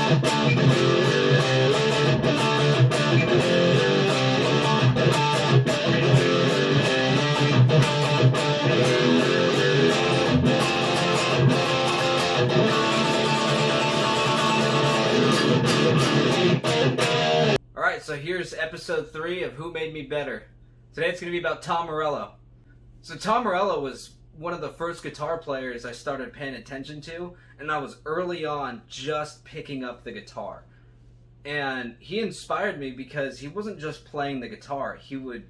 Alright, so here's episode 3 of Who Made Me Better. Today it's going to be about Tom Morello. So Tom Morello was one of the first guitar players I started paying attention to, and I was early on just picking up the guitar. And he inspired me because he wasn't just playing the guitar, he would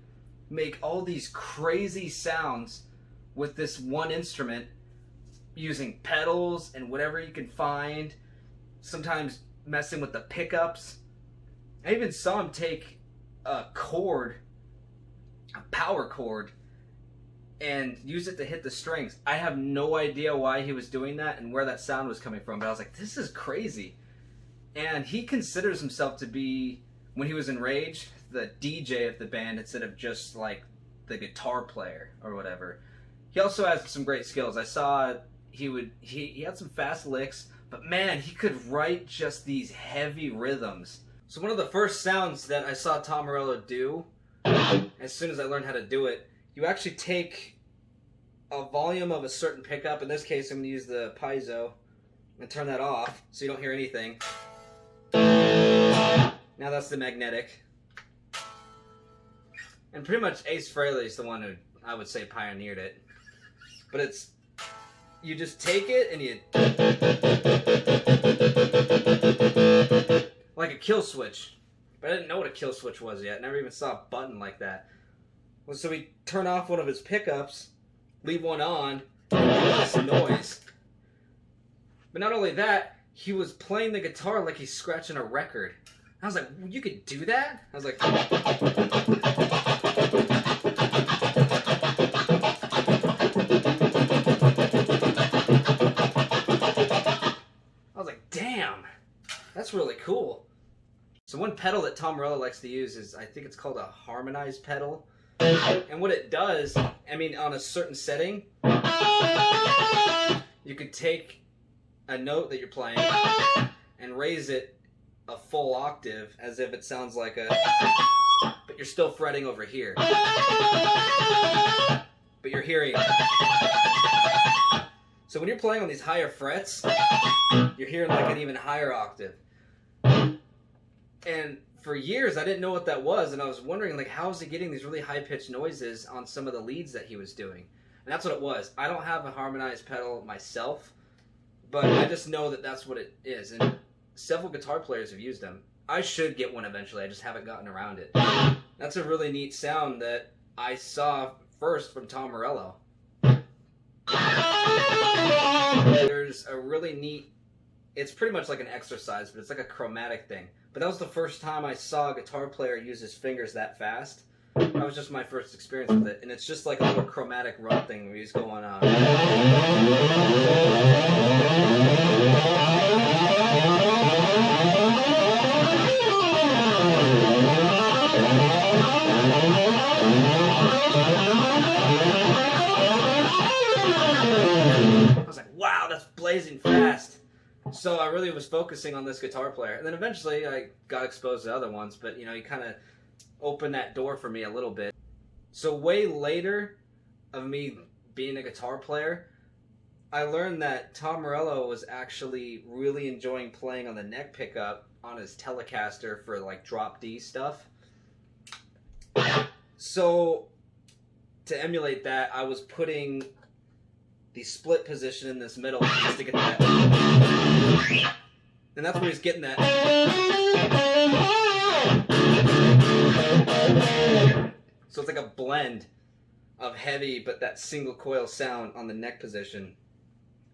make all these crazy sounds with this one instrument using pedals and whatever you can find, sometimes messing with the pickups. I even saw him take a chord, a power chord, and use it to hit the strings. I have no idea why he was doing that and where that sound was coming from, but I was like, this is crazy. And he considers himself to be, when he was in Rage, the DJ of the band instead of just like the guitar player or whatever. He also has some great skills. I saw he had some fast licks, but man, he could write just these heavy rhythms. So one of the first sounds that I saw Tom Morello do, as soon as I learned how to do it, you actually take a volume of a certain pickup. In this case, I'm going to use the piezo and turn that off so you don't hear anything. Now that's the magnetic. And pretty much Ace Frehley is the one who, I would say, pioneered it. But it's, you just take it and you, like a kill switch. But I didn't know what a kill switch was yet. Never even saw a button like that. Well, so we turn off one of his pickups, leave one on, and this noise. But not only that, he was playing the guitar like he's scratching a record. I was like, you could do that? I was like, I was like, damn, that's really cool. So one pedal that Tom Morello likes to use is, I think it's called a harmonized pedal. And what it does, I mean, on a certain setting, you could take a note that you're playing and raise it a full octave as if it sounds like a, but you're still fretting over here. But you're hearing. So when you're playing on these higher frets, you're hearing like an even higher octave. And for years, I didn't know what that was, and I was wondering, like, how is he getting these really high-pitched noises on some of the leads that he was doing? And that's what it was. I don't have a harmonized pedal myself, but I just know that that's what it is, and several guitar players have used them. I should get one eventually, I just haven't gotten around it. That's a really neat sound that I saw first from Tom Morello. There's a really neat, it's pretty much like an exercise, but it's like a chromatic thing. But that was the first time I saw a guitar player use his fingers that fast. That was just my first experience with it. And it's just like a little chromatic run thing where he's going on. I was like, wow, that's blazing fast. So I really was focusing on this guitar player. And then eventually I got exposed to other ones, but you know, he kind of opened that door for me a little bit. So way later of me being a guitar player, I learned that Tom Morello was actually really enjoying playing on the neck pickup on his Telecaster for like drop D stuff. So to emulate that, I was putting the split position in this middle just to get that. And that's where he's getting that. So it's like a blend of heavy but that single coil sound on the neck position,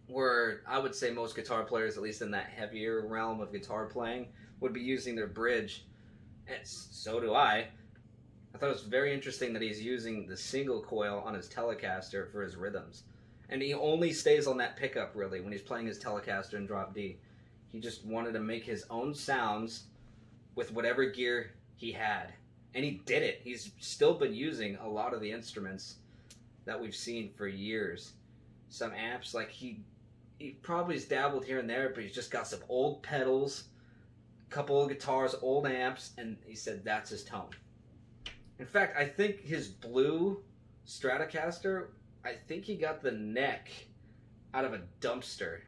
where I would say most guitar players, at least in that heavier realm of guitar playing, would be using their bridge. And so do I. I thought it was very interesting that he's using the single coil on his Telecaster for his rhythms. And he only stays on that pickup, really, when he's playing his Telecaster in drop D. He just wanted to make his own sounds with whatever gear he had. And he did it. He's still been using a lot of the instruments that we've seen for years. Some amps, like he probably has dabbled here and there, but he's just got some old pedals, couple of guitars, old amps, and he said that's his tone. In fact, I think his blue Stratocaster, I think he got the neck out of a dumpster.